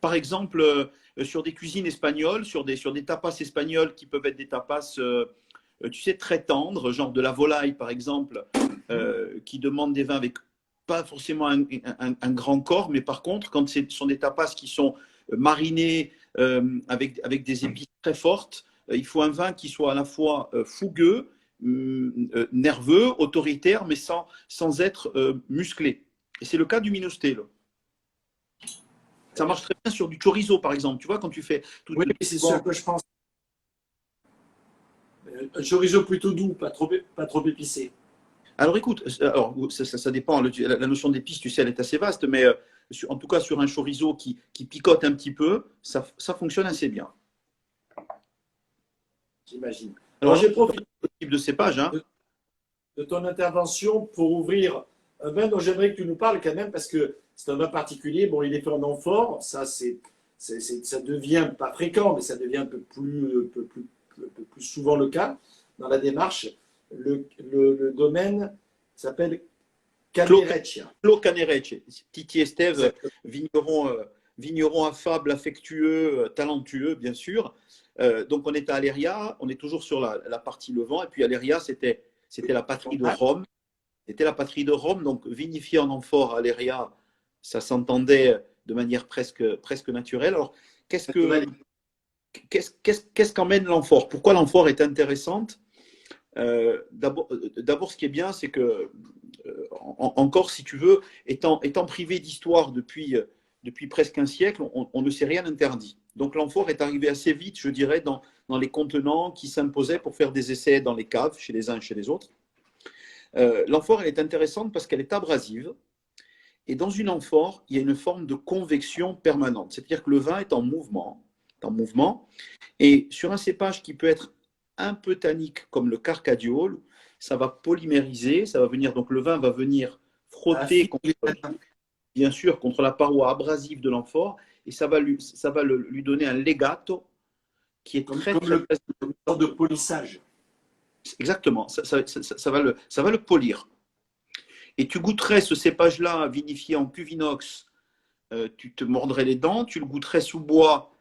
Par exemple, sur des cuisines espagnoles, sur des tapas espagnols qui peuvent être des tapas, tu sais, très tendres, genre de la volaille par exemple, qui demandent des vins avec pas forcément un grand corps, mais par contre, quand ce sont des tapas qui sont marinés avec des épices très fortes, il faut un vin qui soit à la fois fougueux, nerveux, autoritaire, mais sans être musclé. Et c'est le cas du Minustelo. Ça marche très bien sur du chorizo, par exemple. Tu vois, quand tu fais tout. Oui, c'est ce que je pense. Un chorizo plutôt doux, pas trop épicé. Alors écoute, alors, ça dépend. La notion d'épice, tu sais, elle est assez vaste, mais en tout cas, sur un chorizo qui picote un petit peu, ça fonctionne assez bien. J'imagine. Alors, Alors, j'ai profité ce type de cépage, hein. de ton intervention pour ouvrir un vin dont j'aimerais que tu nous parles quand même, parce que c'est un vin particulier. Bon, il est fait en amphore, ça devient pas fréquent, mais ça devient un peu plus souvent le cas dans la démarche. Le domaine s'appelle Canereccia. Clos Canerecce. Titi Estève, vigneron affable, affectueux, talentueux, bien sûr. Donc, on est à Aléria, on est toujours sur la partie Levant, et puis Aléria, c'était la patrie de Rome. C'était la patrie de Rome, donc vinifié en amphore à Aléria, ça s'entendait de manière presque naturelle. Alors, qu'est-ce qu'emmène l'amphore? Pourquoi l'amphore est intéressante? D'abord, ce qui est bien, c'est que, encore, si tu veux, étant privé d'histoire depuis presque un siècle, on ne s'est rien interdit. Donc, l'amphore est arrivé assez vite, je dirais, dans les contenants qui s'imposaient pour faire des essais dans les caves, chez les uns et chez les autres. L'amphore, elle est intéressante parce qu'elle est abrasive. Et dans une amphore, il y a une forme de convection permanente. C'est-à-dire que le vin est en mouvement. Et sur un cépage qui peut être un peu tannique, comme le carcadiol, ça va polymériser, ça va venir, donc le vin va venir frotter, bien sûr, contre la paroi abrasive de l'amphore, et ça va lui donner un legato qui est très une sorte de polissage. exactement, ça va le polir. Et tu goûterais ce cépage-là vinifié en cuve inox, tu te mordrais les dents, tu le goûterais sous bois,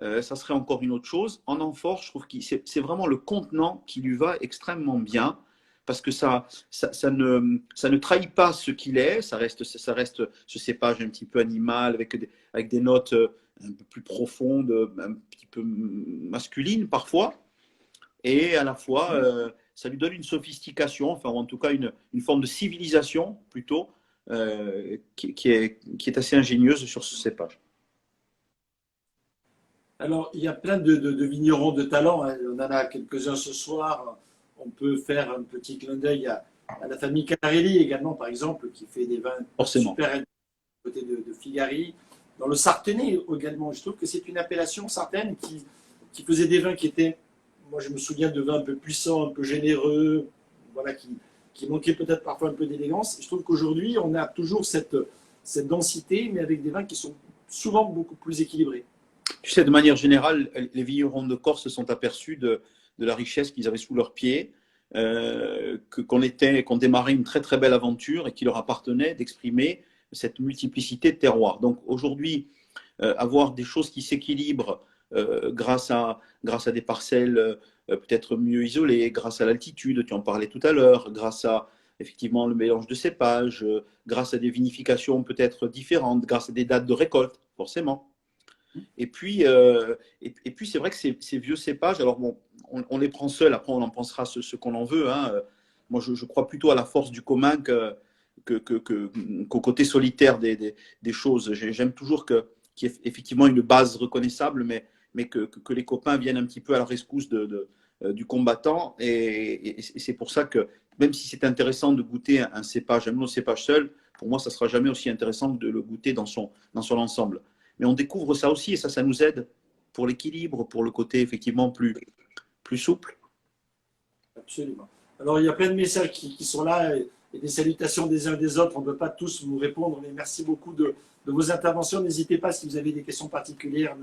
ça serait encore une autre chose. En amphore, je trouve que c'est vraiment le contenant qui lui va extrêmement bien, parce que ça ne trahit pas ce qu'il est, ça reste ce cépage un petit peu animal, avec des notes un peu plus profondes, un petit peu masculines parfois, et à la fois, ça lui donne une sophistication, enfin en tout cas une forme de civilisation plutôt, qui est assez ingénieuse sur ce cépage. Alors, il y a plein de vignerons de talent, hein. On en a quelques-uns ce soir. On peut faire un petit clin d'œil à la famille Canarelli également, par exemple, qui fait des vins Forcément. super côté de Figari. Dans le Sarthenay également, je trouve que c'est une appellation sartène qui faisait des vins qui étaient, moi je me souviens de vins un peu puissants, un peu généreux, voilà, qui manquait peut-être parfois un peu d'élégance. Je trouve qu'aujourd'hui, on a toujours cette densité, mais avec des vins qui sont souvent beaucoup plus équilibrés. Tu sais, de manière générale, les vignerons de Corse se sont aperçus de la richesse qu'ils avaient sous leurs pieds, qu'on démarrait une très très belle aventure et qu'il leur appartenait d'exprimer cette multiplicité de terroirs. Donc aujourd'hui, avoir des choses qui s'équilibrent grâce à des parcelles peut-être mieux isolées, grâce à l'altitude, tu en parlais tout à l'heure, grâce à effectivement le mélange de cépages, grâce à des vinifications peut-être différentes, grâce à des dates de récolte, forcément. Et puis c'est vrai que ces vieux cépages, alors bon, on les prend seuls, après on en pensera ce qu'on en veut. Hein. Moi, je crois plutôt à la force du commun qu'au côté solitaire des choses. J'aime toujours qu'il y ait effectivement une base reconnaissable, mais que les copains viennent un petit peu à la rescousse du combattant. Et c'est pour ça que, même si c'est intéressant de goûter un cépage, un monocépage seul, pour moi, ça ne sera jamais aussi intéressant de le goûter dans son ensemble. Mais on découvre ça aussi, et ça nous aide pour l'équilibre, pour le côté effectivement plus souple. Absolument. Alors, il y a plein de messages qui sont là et des salutations des uns et des autres. On ne peut pas tous vous répondre, mais merci beaucoup de vos interventions. N'hésitez pas, si vous avez des questions particulières,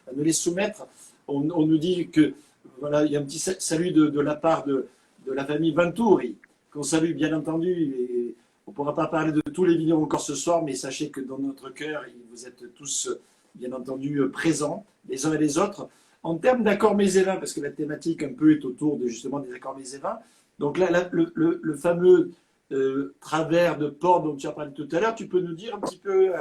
à nous les soumettre. On nous dit que, voilà, il y a un petit salut de la part de la famille Venturi, qu'on salue bien entendu. Et on ne pourra pas parler de tous les vignerons encore ce soir, mais sachez que dans notre cœur, vous êtes tous, bien entendu, présents, les uns et les autres. En termes d'accords mets et vins, parce que la thématique un peu est autour justement des accords mets et vins, donc là, le fameux travers de port dont tu as parlé tout à l'heure, tu peux nous dire un petit peu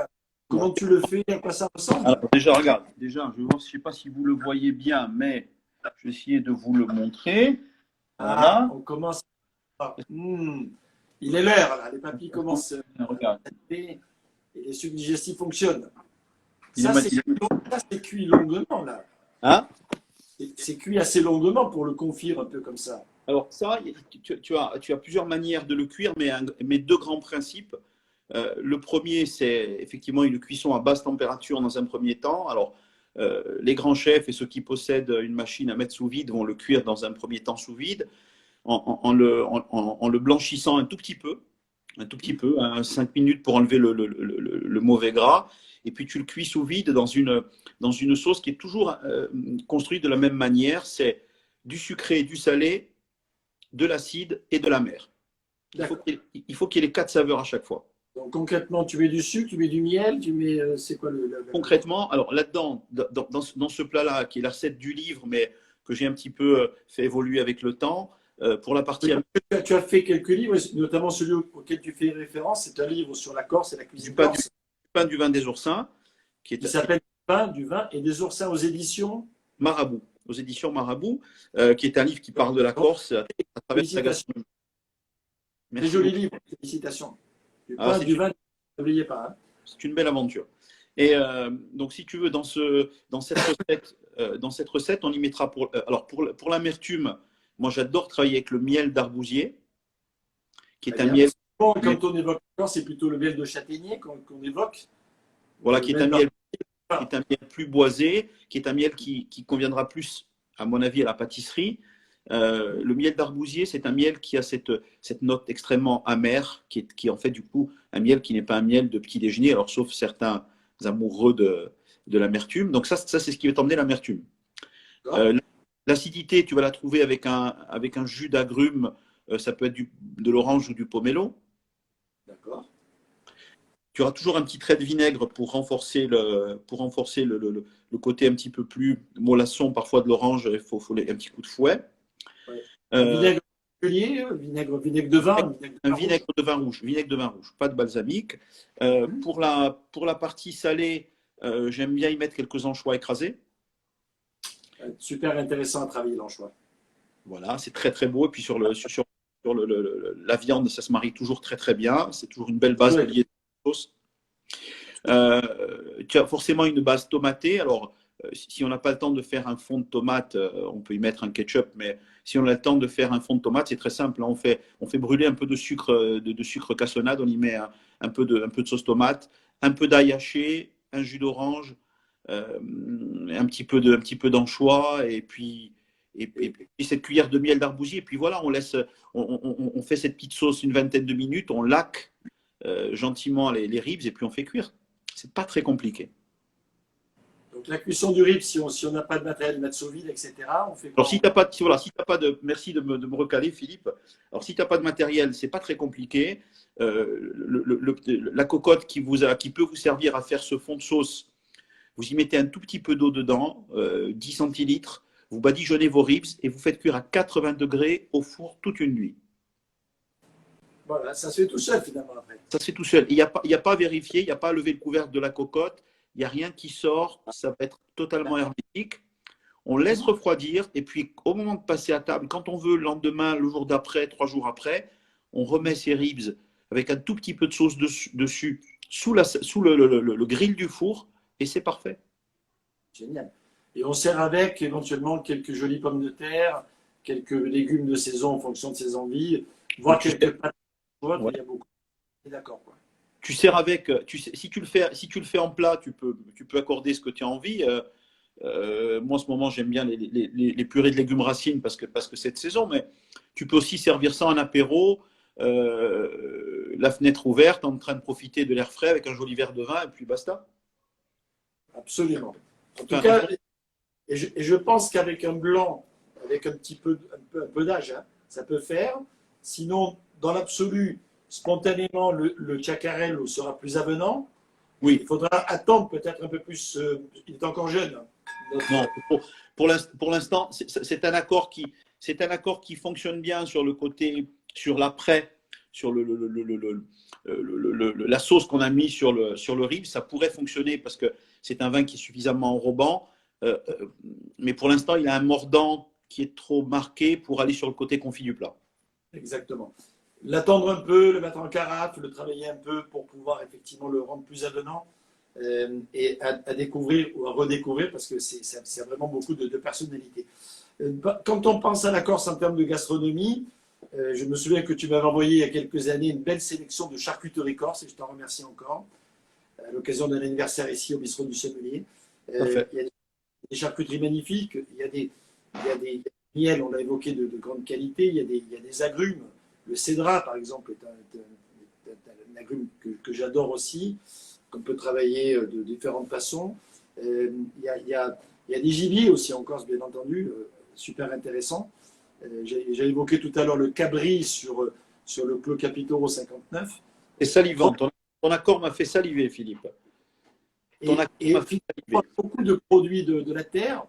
comment tu le fais, à quoi ça ressemble? Alors, déjà, regarde, je ne sais pas si vous le voyez bien, mais je vais essayer de vous le montrer. Voilà. On commence. Il est l'heure, là. Les papilles commencent Regarde. Et les sucs digestifs fonctionnent. Ça, c'est cuit longuement, là. Hein? C'est cuit assez longuement pour le confire un peu comme ça. Alors ça, tu as plusieurs manières de le cuire, mais deux grands principes. Le premier, c'est effectivement une cuisson à basse température dans un premier temps. Alors, les grands chefs et ceux qui possèdent une machine à mettre sous vide vont le cuire dans un premier temps sous vide, en le blanchissant un tout petit peu, 5 minutes pour enlever le mauvais gras. Et puis tu le cuis sous vide dans une sauce qui est toujours construite de la même manière. C'est du sucré, du salé, de l'acide et de l'amer. Il faut qu'il y ait les 4 saveurs à chaque fois. Donc concrètement, tu mets du sucre, tu mets du miel, tu mets c'est quoi Concrètement, alors là-dedans, dans ce plat-là, qui est la recette du livre, mais que j'ai un petit peu fait évoluer avec le temps, pour la partie... Tu as fait quelques livres, notamment celui auquel tu fais référence, c'est un livre sur la Corse et la cuisine corse. Du pain, du vin, des oursins. Qui s'appelle Pain, du vin et des oursins aux éditions Marabout. Aux éditions Marabout, qui est un livre qui parle de la Corse à travers sa gastronomie. Des jolis livres, félicitations. Du pain, du vin, n'oubliez pas. Hein. C'est une belle aventure. Et donc, si tu veux, dans cette recette, on y mettra pour l'amertume. Moi, j'adore travailler avec le miel d'arbousier, qui est un miel. Bon, quand on évoque Corse, c'est plutôt le miel de châtaignier qu'on évoque. Voilà, qui est un miel plus boisé, qui est un miel qui conviendra plus, à mon avis, à la pâtisserie. Le miel d'arbousier, c'est un miel qui a cette note extrêmement amère, qui est en fait du coup un miel qui n'est pas un miel de petit déjeuner, alors sauf certains amoureux de l'amertume. Donc ça c'est ce qui va t'emmener l'amertume. L'acidité, tu vas la trouver avec un jus d'agrumes, ça peut être de l'orange ou du pomelo. D'accord. Tu auras toujours un petit trait de vinaigre pour renforcer le côté un petit peu plus mollasson parfois de l'orange. Il faut un petit coup de fouet. Vinaigre de vin. Vinaigre de vin rouge, pas de balsamique. Pour la partie salée, j'aime bien y mettre quelques anchois écrasés. Super intéressant à travailler l'anchois. Voilà, c'est très très beau. Et puis sur la viande, ça se marie toujours très très bien. C'est toujours une belle base de sauce. Tu as forcément une base tomatée. Alors, si on n'a pas le temps de faire un fond de tomate, on peut y mettre un ketchup, mais si on a le temps de faire un fond de tomate, c'est très simple. On fait brûler un peu de sucre cassonade, on y met un peu de sauce tomate, un peu d'ail haché, un jus d'orange, un petit peu d'anchois, et puis et cette cuillère de miel d'arbousier. Et puis voilà, on fait cette petite sauce une vingtaine de minutes, on laque gentiment les ribs et puis on fait cuire. C'est pas très compliqué. Donc la cuisson du rib, si on n'a pas de matériel, mettre sous vide, etc., on fait quoi? Alors si t'as pas, voilà, si t'as pas de, merci de me recaler, Philippe. Alors si tu n'as pas de matériel, c'est pas très compliqué. La cocotte qui peut vous servir à faire ce fond de sauce, vous y mettez un tout petit peu d'eau dedans, 10 centilitres, vous badigeonnez vos ribs et vous faites cuire à 80 degrés au four toute une nuit. Voilà, ça se fait tout seul finalement après. Ça se fait tout seul. Il n'y a pas à vérifier, il n'y a pas à lever le couvercle de la cocotte, il n'y a rien qui sort, ça va être totalement hermétique. On laisse refroidir et puis au moment de passer à table, quand on veut, le lendemain, le jour d'après, 3 jours après, on remet ces ribs avec un tout petit peu de sauce dessus sous le grill du four et c'est parfait. Génial. Et on sert avec éventuellement quelques jolies pommes de terre, quelques légumes de saison en fonction de ses envies, voire quelques pâtes. Ouais. Il y a beaucoup. D'accord, quoi. Tu sers avec, si tu le fais en plat, tu peux accorder ce que tu as envie. Moi, en ce moment, j'aime bien les purées de légumes racines parce que c'est de saison, mais tu peux aussi servir ça en apéro, la fenêtre ouverte, en train de profiter de l'air frais avec un joli verre de vin et puis basta. Absolument. En tout cas, et je pense qu'avec un blanc, avec un peu d'âge, hein, ça peut faire. Sinon, dans l'absolu, spontanément, le chacarel sera plus avenant. Oui. Il faudra attendre peut-être un peu plus. Il est encore jeune. Non, pour l'instant, c'est un accord qui fonctionne bien sur le côté, sur l'après, sur la sauce qu'on a mis sur le rib. Ça pourrait fonctionner parce que c'est un vin qui est suffisamment enrobant. Mais pour l'instant, il a un mordant qui est trop marqué pour aller sur le côté confit du plat. Exactement. L'attendre un peu, le mettre en carafe, le travailler un peu pour pouvoir effectivement le rendre plus avenant et à découvrir ou à redécouvrir parce que c'est vraiment beaucoup de personnalité. Quand on pense à la Corse en termes de gastronomie, je me souviens que tu m'avais envoyé il y a quelques années une belle sélection de charcuterie corse et je t'en remercie encore à l'occasion d'un anniversaire ici au bistrot du Sommelier. Il y a des charcuteries magnifiques, il y a des miels, on l'a évoqué, de grande qualité, il y a des agrumes. Le cédrat, par exemple, est un agrume que j'adore aussi, qu'on peut travailler de différentes façons. Il y a des gibiers aussi en Corse, bien entendu, super intéressant. J'ai évoqué tout à l'heure le cabri sur le Clos Capitoro 59. C'est salivant. Ton accord m'a fait saliver, Philippe. Et beaucoup de produits de la terre.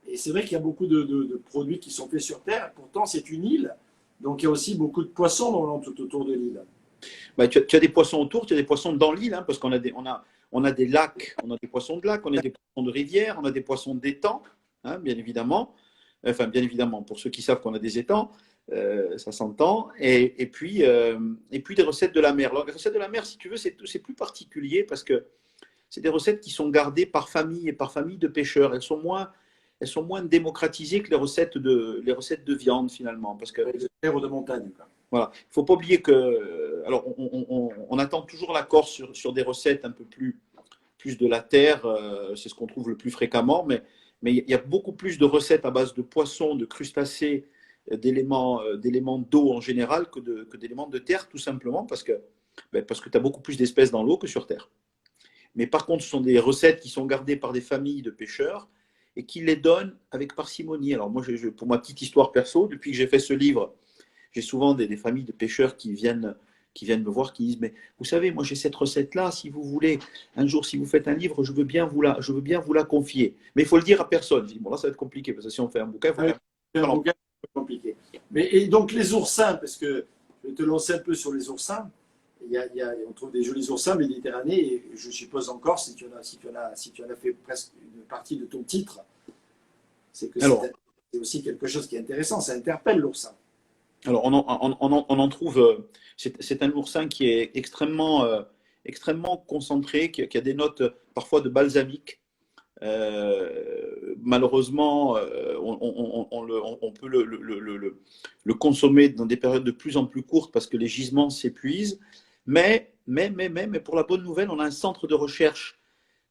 Et c'est vrai qu'il y a beaucoup de produits qui sont faits sur terre. Pourtant, c'est une île. Donc, il y a aussi beaucoup de poissons tout autour de l'île. Bah, tu as des poissons autour, tu as des poissons dans l'île, hein, parce qu'on a des lacs, on a des poissons de lac, on a des poissons de rivière, on a des poissons d'étang, hein, bien évidemment. Enfin, bien évidemment, pour ceux qui savent qu'on a des étangs, ça s'entend. Et puis des recettes de la mer. Alors, les recettes de la mer, si tu veux, c'est plus particulier parce que c'est des recettes qui sont gardées par famille et par famille de pêcheurs. Elles sont moins démocratisées que les recettes de viande finalement. Parce que de terre ou de montagne. Voilà. Il ne faut pas oublier que, alors, on attend toujours la Corse sur des recettes un peu plus de la terre. C'est ce qu'on trouve le plus fréquemment, mais il y a beaucoup plus de recettes à base de poissons, de crustacés, d'éléments d'eau en général que d'éléments de terre, tout simplement parce que tu as beaucoup plus d'espèces dans l'eau que sur terre. Mais par contre, ce sont des recettes qui sont gardées par des familles de pêcheurs et qui les donnent avec parcimonie. Alors moi, pour ma petite histoire perso, depuis que j'ai fait ce livre, j'ai souvent des familles de pêcheurs qui viennent me voir, qui disent « Mais vous savez, moi j'ai cette recette-là, si vous voulez, un jour, si vous faites un livre, je veux bien vous la confier. Mais il faut le dire à personne. » Je dis « Bon, là, ça va être compliqué, parce que si on fait un bouquin, il faut un bouquin, c'est compliqué. Et donc les oursins, parce que je vais te lancer un peu sur les oursins, on trouve des jolis oursins méditerranéens, et je suppose encore, si tu en as fait presque une partie de ton titre, c'est que c'est aussi quelque chose qui est intéressant, ça interpelle l'oursin. Alors, on en trouve. C'est un oursin qui est extrêmement concentré, qui a des notes parfois de balsamique. Malheureusement, on peut le consommer dans des périodes de plus en plus courtes parce que les gisements s'épuisent. Mais pour la bonne nouvelle, on a un centre de recherche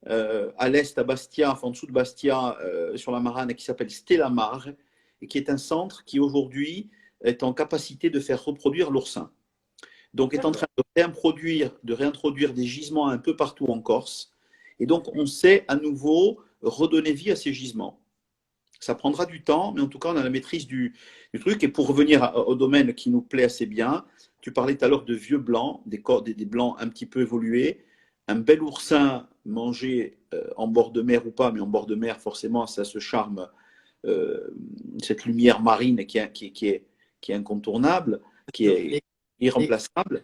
à l'est, à Bastia, enfin en dessous de Bastia, sur la Marane, qui s'appelle Stellamar et qui est un centre qui aujourd'hui est en capacité de faire reproduire l'oursin. Donc, est en train de réintroduire des gisements un peu partout en Corse. Et donc, on sait à nouveau redonner vie à ces gisements. Ça prendra du temps, mais en tout cas, on a la maîtrise du truc. Et pour revenir au domaine qui nous plaît assez bien, tu parlais tout à l'heure de vieux blancs, des blancs un petit peu évolués. Un bel oursin mangé en bord de mer ou pas, mais en bord de mer, forcément, ça a ce charme, cette lumière marine qui est incontournable, qui est irremplaçable.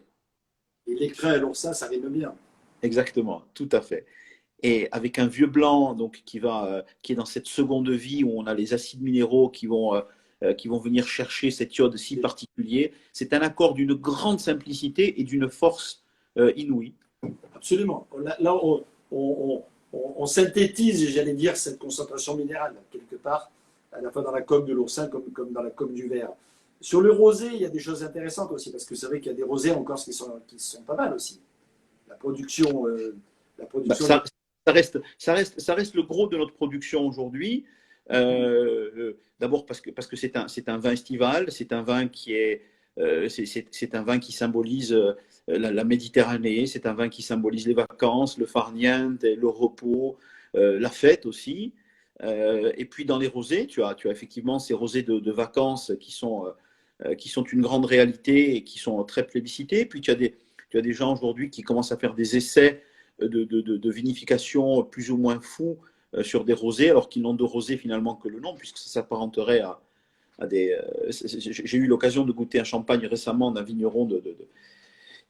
Et l'écrin et l'oursin, ça rime bien. Exactement, tout à fait. Et avec un vieux blanc donc, qui est dans cette seconde vie où on a les acides minéraux qui vont venir chercher cet iode si particulier, c'est un accord d'une grande simplicité et d'une force inouïe. Absolument. Là, on synthétise, j'allais dire, cette concentration minérale, quelque part, à la fois dans la coque de l'oursin comme dans la coque du verre. Sur le rosé, il y a des choses intéressantes aussi, parce que c'est vrai qu'il y a des rosés en Corse qui sont pas mal aussi. La production. Ça reste le gros de notre production aujourd'hui. D'abord parce que c'est un vin estival, c'est un vin c'est un vin qui symbolise la Méditerranée, c'est un vin qui symbolise les vacances, le farniente, le repos, la fête aussi. Et puis dans les rosés, tu as effectivement ces rosés de vacances qui sont une grande réalité et qui sont très plébiscités. Puis tu as des gens aujourd'hui qui commencent à faire des essais de vinification plus ou moins fous sur des rosés, alors qu'ils n'ont de rosé finalement que le nom, puisque ça s'apparenterait à des. J'ai eu l'occasion de goûter un champagne récemment d'un vigneron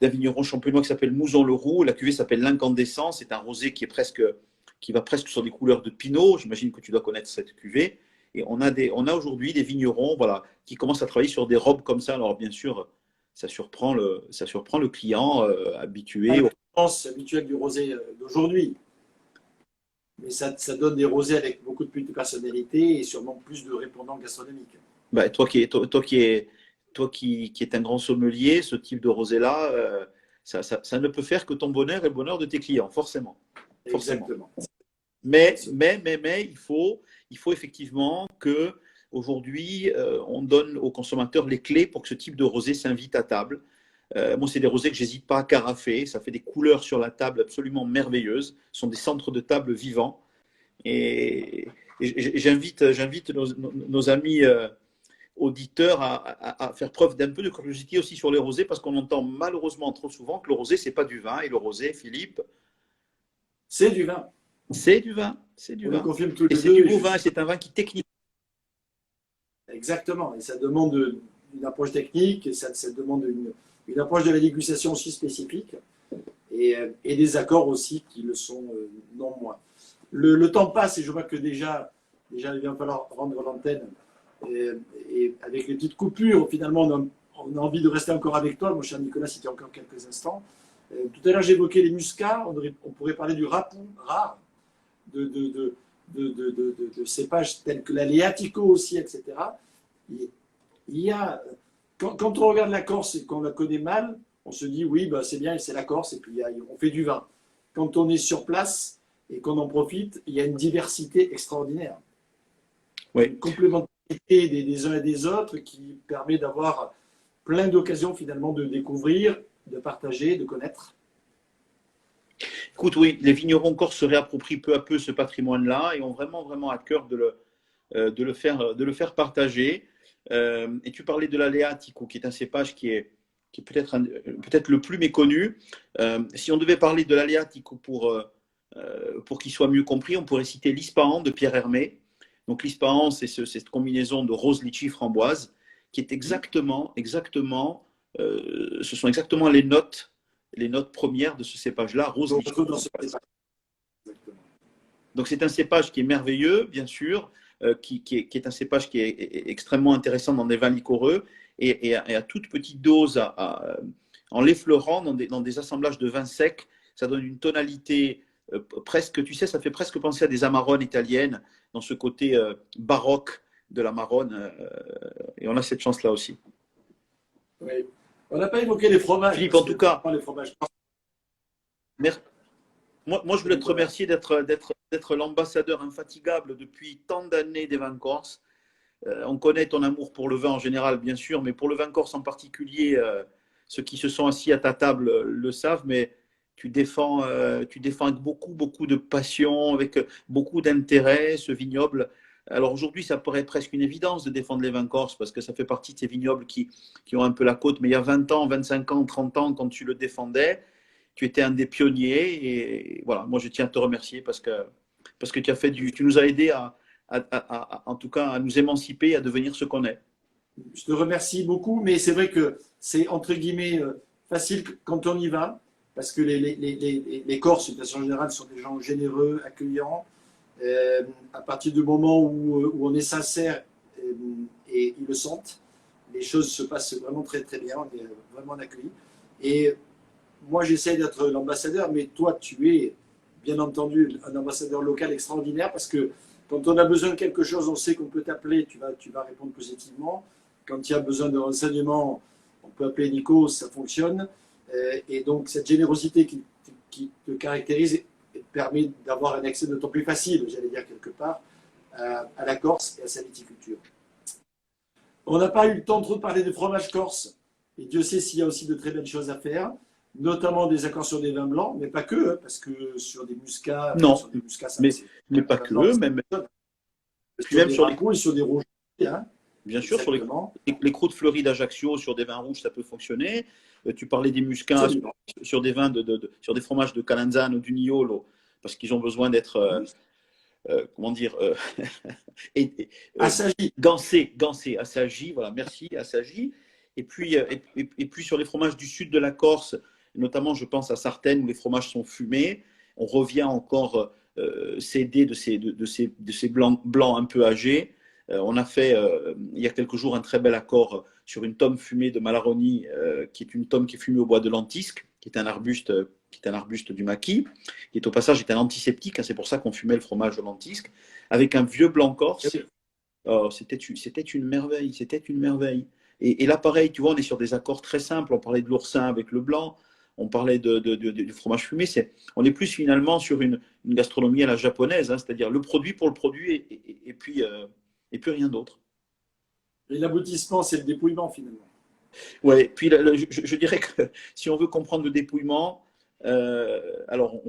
d'un vigneron champenois qui s'appelle Mouzon-le-Roux. La cuvée s'appelle l'Incandescent. C'est un rosé qui va presque sur des couleurs de pinot. J'imagine que tu dois connaître cette cuvée. Et on a aujourd'hui des vignerons, voilà, qui commencent à travailler sur des robes comme ça. Alors bien sûr, ça surprend le client habitué. C'est habituel du rosé d'aujourd'hui. Mais ça donne des rosés avec beaucoup plus de personnalité et sûrement plus de répondants gastronomiques. Bah, toi qui est un grand sommelier, ce type de rosé-là, ça ne peut faire que ton bonheur et le bonheur de tes clients, forcément. Exactement. Mais il faut effectivement que aujourd'hui on donne aux consommateurs les clés pour que ce type de rosé s'invite à table. Moi, c'est des rosés que j'hésite pas à carafer. Ça fait des couleurs sur la table absolument merveilleuses. Ce sont des centres de table vivants. Et j'invite nos amis auditeurs à faire preuve d'un peu de curiosité aussi sur les rosés, parce qu'on entend malheureusement trop souvent que le rosé, c'est pas du vin. Et le rosé, Philippe, c'est du vin. C'est du vin. C'est du On vin. le confirme tous les et c'est du beau vin. C'est un vin qui technique. Exactement. Et ça demande une approche technique, et ça demande une approche de la dégustation aussi spécifique, et des accords aussi qui le sont non moins. Le temps passe et je vois que déjà il va falloir rendre l'antenne. Et avec les petites coupures, finalement, on a envie de rester encore avec toi, mon cher Nicolas, si tu as encore quelques instants. Tout à l'heure, j'évoquais les muscats. On pourrait parler du rapou rare, de cépages tels que l'Aleatico aussi, etc. Il y a, quand on regarde la Corse et qu'on la connaît mal, on se dit oui, bah, c'est bien, c'est la Corse, et puis on fait du vin. Quand on est sur place et qu'on en profite, il y a une diversité extraordinaire. Oui. Une complémentarité des uns et des autres qui permet d'avoir plein d'occasions finalement de découvrir, de partager, de connaître. Écoute, oui, les vignerons corses se réapproprient peu à peu ce patrimoine-là et ont vraiment à cœur de le faire partager. Et tu parlais de l'Aleatico, qui est un cépage qui est peut-être le plus méconnu. Si on devait parler de l'Aleatico pour qu'il soit mieux compris, on pourrait citer l'Ispahan de Pierre Hermé. Donc l'Ispahan, c'est cette combinaison de rose, litchi, framboise, qui est exactement, ce sont exactement les notes premières de ce cépage-là, rose, litchi, framboise. Donc c'est un cépage qui est merveilleux, bien sûr, qui est un cépage qui est extrêmement intéressant dans des vins liquoreux et à toute petite dose, en l'effleurant dans des assemblages de vins secs, ça donne une tonalité presque, tu sais, ça fait presque penser à des Amarones italiennes, dans ce côté baroque de l'Amarone, et on a cette chance-là aussi. Oui. On n'a pas évoqué les fromages. Philippe, en tout cas, les fromages. Moi, je voulais te remercier d'être l'ambassadeur infatigable depuis tant d'années des vins corses. on connaît ton amour pour le vin en général, bien sûr, mais pour le vin corse en particulier, ceux qui se sont assis à ta table le savent, mais tu défends avec beaucoup, beaucoup de passion, avec beaucoup d'intérêt ce vignoble. Alors aujourd'hui, ça paraît presque une évidence de défendre les vins corses parce que ça fait partie de ces vignobles qui ont un peu la côte. Mais il y a 20 ans, 25 ans, 30 ans, quand tu le défendais, tu étais un des pionniers. Et voilà, moi je tiens à te remercier parce que tu nous as aidés en tout cas, à nous émanciper, à devenir ce qu'on est. Je te remercie beaucoup, mais c'est vrai que c'est entre guillemets facile quand on y va, parce que les Corses, de façon générale, sont des gens généreux, accueillants. À partir du moment où on est sincère et ils le sentent, les choses se passent vraiment très très bien, on est vraiment accueillis. Et moi j'essaie d'être l'ambassadeur, mais toi tu es bien entendu un ambassadeur local extraordinaire parce que quand on a besoin de quelque chose, on sait qu'on peut t'appeler, tu vas répondre positivement. Quand il y a besoin de renseignements, on peut appeler Nico, ça fonctionne. Et donc cette générosité qui te caractérise permet d'avoir un accès d'autant plus facile, j'allais dire quelque part, à la Corse et à sa viticulture. On n'a pas eu le temps trop de parler de fromage corse, et Dieu sait s'il y a aussi de très belles choses à faire, notamment des accords sur des vins blancs, mais pas que, parce que sur des muscats, Non, sur des muscats, mais pas que, même sur des rouges et sur des rouges. Hein, bien sûr, sur les croûtes fleuries d'Ajaccio, sur des vins rouges, ça peut fonctionner. Tu parlais des muscats sur des vins sur des fromages de Calanzano, du Niolo, parce qu'ils ont besoin d'être, comment dire, gancés, assagis, voilà, merci, assagis. Et puis sur les fromages du sud de la Corse, notamment je pense à Sartène où les fromages sont fumés, on revient encore s'aider de ces blancs un peu âgés. On a fait il y a quelques jours un très bel accord sur une tome fumée de Malaroni, qui est une tome qui est fumée au bois de lentisque, qui est un arbuste du maquis, qui est au passage un antiseptique, hein, c'est pour ça qu'on fumait le fromage de lentisque, avec un vieux blanc corse. Oh, c'était une merveille, c'était une merveille. Et là, pareil, tu vois, on est sur des accords très simples. On parlait de l'oursin avec le blanc, on parlait du fromage fumé. On est plus finalement sur une gastronomie à la japonaise, hein, c'est-à-dire le produit pour le produit et puis rien d'autre. Et l'aboutissement, c'est le dépouillement finalement. Ouais, puis je dirais que si on veut comprendre le dépouillement, alors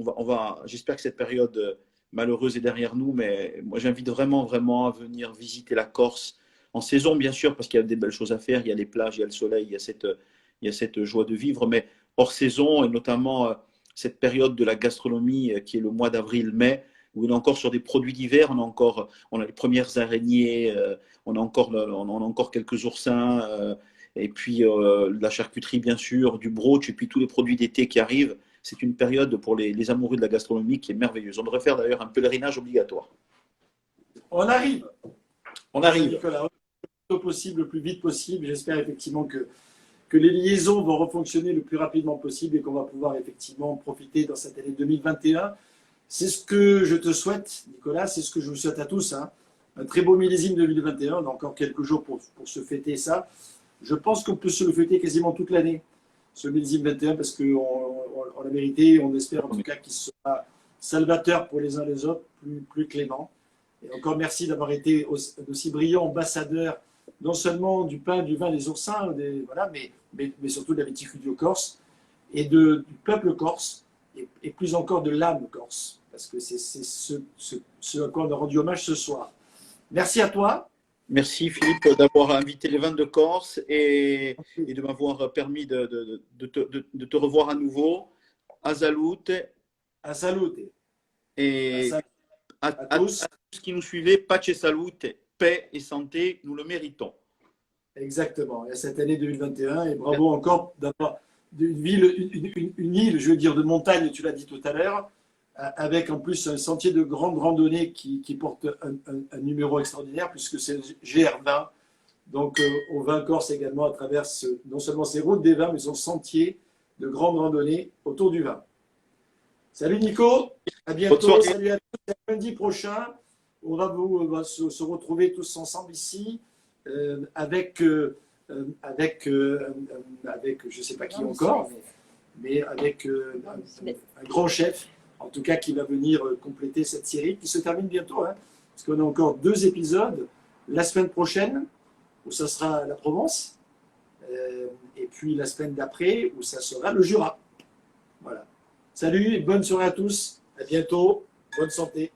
j'espère que cette période malheureuse est derrière nous, mais moi j'invite vraiment, vraiment à venir visiter la Corse en saison, bien sûr, parce qu'il y a des belles choses à faire, il y a les plages, il y a le soleil, il y a cette joie de vivre, mais hors saison, et notamment cette période de la gastronomie qui est le mois d'avril-mai, où on est encore sur des produits d'hiver, on a les premières araignées, on a encore quelques oursins, et puis la charcuterie, bien sûr, du brooch, et puis tous les produits d'été qui arrivent. C'est une période pour les amoureux de la gastronomie qui est merveilleuse. On devrait faire d'ailleurs un pèlerinage obligatoire. On arrive. On arrive. Nicolas, le plus possible, le plus vite possible. J'espère effectivement que les liaisons vont refonctionner le plus rapidement possible et qu'on va pouvoir effectivement profiter dans cette année 2021. C'est ce que je te souhaite, Nicolas, c'est ce que je vous souhaite à tous. Hein. Un très beau millésime 2021. On a encore quelques jours pour se fêter ça. Je pense qu'on peut se le fêter quasiment toute l'année, ce millésime 21, parce qu'on l'a mérité. On espère en tout cas qu'il sera salvateur pour les uns les autres, plus clément. Et encore merci d'avoir été aussi brillant ambassadeur, non seulement du pain, du vin, des oursins, voilà, mais surtout de la viticulture corse et du peuple corse, et plus encore de l'âme corse, parce que c'est ce à quoi on a rendu hommage ce soir. Merci à toi. Merci Philippe d'avoir invité les vins de Corse et de m'avoir permis de te revoir à nouveau. À salute. À salute. Et à tous qui nous suivaient, pace et salute, paix et santé, nous le méritons. Exactement. Et cette année 2021, et bravo encore d'avoir une île, je veux dire, de montagne, tu l'as dit tout à l'heure, avec en plus un sentier de grande randonnée qui porte un numéro extraordinaire, puisque c'est GR20. Donc, au vin corse également, à travers non seulement ses routes des vins, mais son sentier de grande randonnée autour du vin. Salut Nico, à bientôt. Salut à tous. Lundi prochain, on va se retrouver tous ensemble ici avec je ne sais pas qui encore, mais avec un grand chef, en tout cas qui va venir compléter cette série qui se termine bientôt, hein, parce qu'on a encore 2 épisodes la semaine prochaine, où ça sera la Provence, et puis la semaine d'après, où ça sera le Jura. Voilà. Salut et bonne soirée à tous. À bientôt. Bonne santé.